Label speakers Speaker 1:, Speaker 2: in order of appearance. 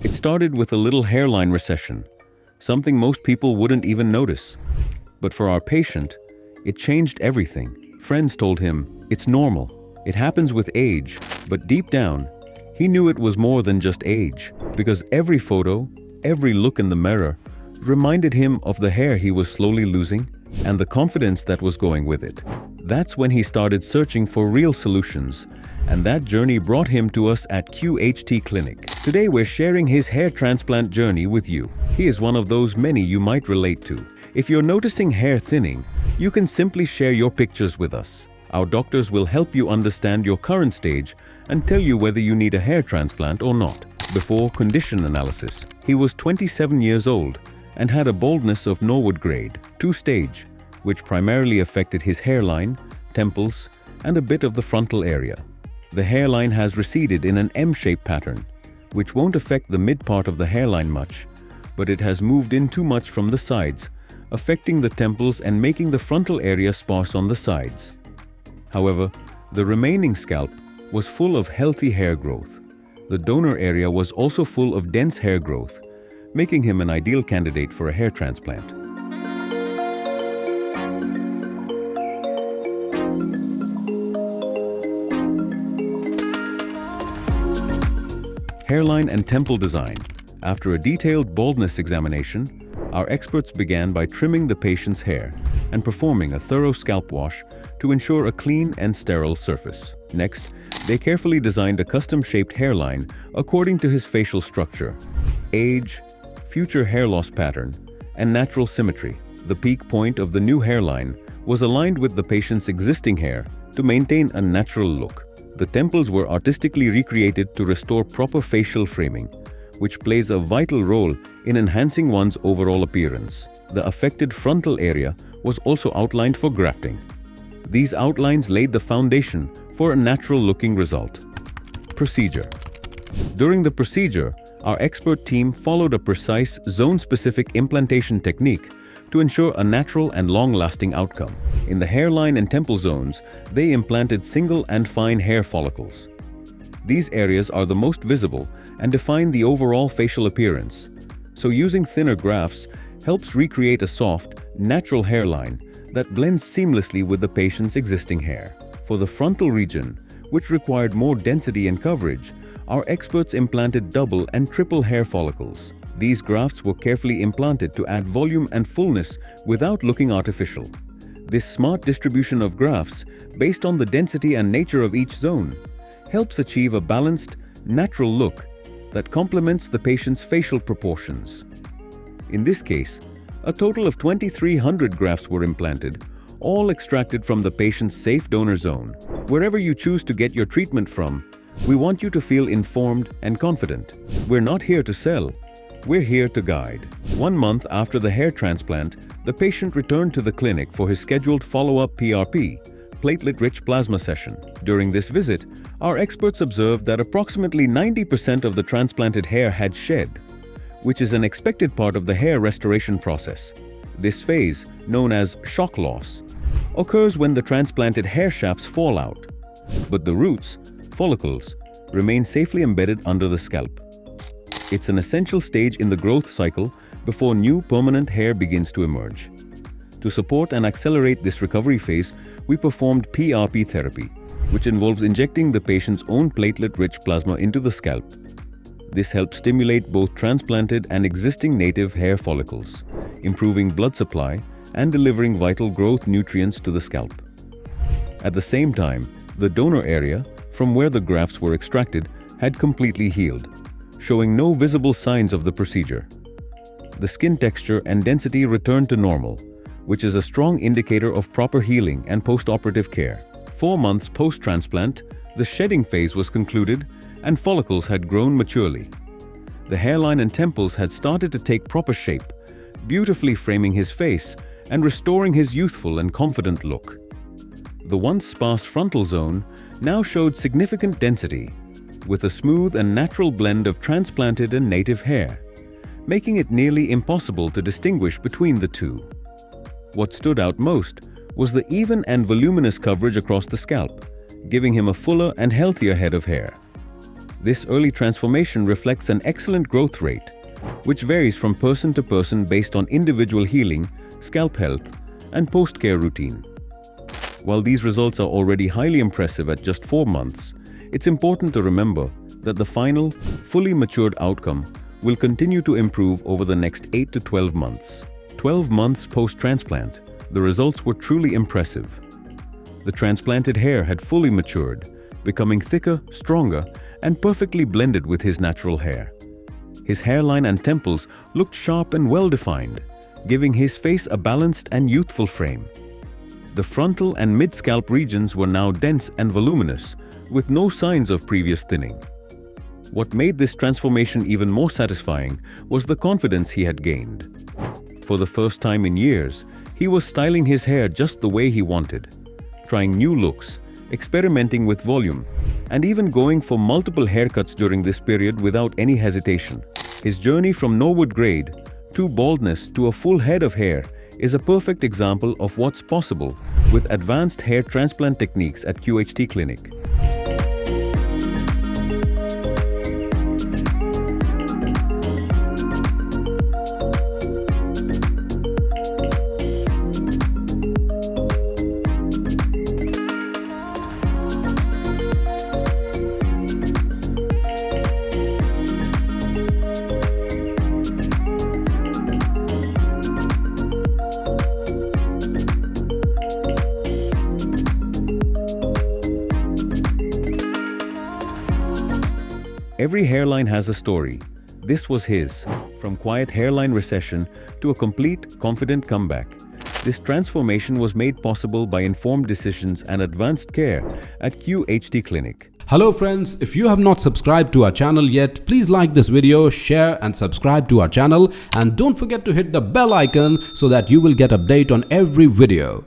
Speaker 1: It started with a little hairline recession, something most people wouldn't even notice. But for our patient, it changed everything. Friends told him, "It's normal. It happens with age." But deep down, he knew it was more than just age, because every photo, every look in the mirror, reminded him of the hair he was slowly losing and the confidence that was going with it. That's when he started searching for real solutions, and that journey brought him to us at QHT Clinic. Today we're sharing his hair transplant journey with you. He is one of those many you might relate to. If you're noticing hair thinning, you can simply share your pictures with us. Our doctors will help you understand your current stage and tell you whether you need a hair transplant or not. Before condition analysis, he was 27 years old and had a baldness of Norwood grade, 2-stage, which primarily affected his hairline, temples, and a bit of the frontal area. The hairline has receded in an M-shaped pattern, which won't affect the mid part of the hairline much, but it has moved in too much from the sides, affecting the temples and making the frontal area sparse on the sides. However, the remaining scalp was full of healthy hair growth. The donor area was also full of dense hair growth, making him an ideal candidate for a hair transplant. Hairline and temple design. After a detailed baldness examination, our experts began by trimming the patient's hair and performing a thorough scalp wash to ensure a clean and sterile surface. Next, they carefully designed a custom-shaped hairline according to his facial structure, age, future hair loss pattern, and natural symmetry. The peak point of the new hairline was aligned with the patient's existing hair to maintain a natural look. The temples were artistically recreated to restore proper facial framing, which plays a vital role in enhancing one's overall appearance. The affected frontal area was also outlined for grafting. These outlines laid the foundation for a natural-looking result. Procedure. During the procedure, our expert team followed a precise, zone-specific implantation technique to ensure a natural and long-lasting outcome. In the hairline and temple zones, they implanted single and fine hair follicles. These areas are the most visible and define the overall facial appearance. So using thinner grafts helps recreate a soft, natural hairline that blends seamlessly with the patient's existing hair. For the frontal region, which required more density and coverage, our experts implanted double and triple hair follicles. These grafts were carefully implanted to add volume and fullness without looking artificial. This smart distribution of grafts, based on the density and nature of each zone, helps achieve a balanced, natural look that complements the patient's facial proportions. In this case, a total of 2,300 grafts were implanted, all extracted from the patient's safe donor zone. Wherever you choose to get your treatment from, we want you to feel informed and confident. We're not here to sell, we're here to guide. 1 month after the hair transplant, the patient returned to the clinic for his scheduled follow-up PRP, platelet-rich plasma session. During this visit, our experts observed that approximately 90% of the transplanted hair had shed, which is an expected part of the hair restoration process. This phase, known as shock loss, occurs when the transplanted hair shafts fall out, but the roots, follicles, remain safely embedded under the scalp. It's an essential stage in the growth cycle before new permanent hair begins to emerge. To support and accelerate this recovery phase, we performed PRP therapy, which involves injecting the patient's own platelet-rich plasma into the scalp. This helps stimulate both transplanted and existing native hair follicles, improving blood supply and delivering vital growth nutrients to the scalp. At the same time, the donor area, from where the grafts were extracted, had completely healed, showing no visible signs of the procedure. The skin texture and density returned to normal, which is a strong indicator of proper healing and post-operative care. 4 months post-transplant, the shedding phase was concluded and follicles had grown maturely. The hairline and temples had started to take proper shape, beautifully framing his face and restoring his youthful and confident look. The once sparse frontal zone now showed significant density, with a smooth and natural blend of transplanted and native hair, making it nearly impossible to distinguish between the two. What stood out most was the even and voluminous coverage across the scalp, giving him a fuller and healthier head of hair. This early transformation reflects an excellent growth rate, which varies from person to person based on individual healing, scalp health, and post-care routine. While these results are already highly impressive at just 4 months, it's important to remember that the final, fully matured outcome will continue to improve over the next 8 to 12 months. 12 months post-transplant, the results were truly impressive. The transplanted hair had fully matured, becoming thicker, stronger, and perfectly blended with his natural hair. His hairline and temples looked sharp and well-defined, giving his face a balanced and youthful frame. The frontal and mid-scalp regions were now dense and voluminous, with no signs of previous thinning. What made this transformation even more satisfying was the confidence he had gained. For the first time in years, he was styling his hair just the way he wanted, trying new looks, experimenting with volume, and even going for multiple haircuts during this period without any hesitation. His journey from Norwood grade to baldness to a full head of hair is a perfect example of what's possible with advanced hair transplant techniques at QHT Clinic. Every hairline has a story. This was his. From quiet hairline recession to a complete, confident comeback. This transformation was made possible by informed decisions and advanced care at QHT Clinic.
Speaker 2: Hello friends, if you have not subscribed to our channel yet, please like this video, share and subscribe to our channel, and don't forget to hit the bell icon so that you will get update on every video.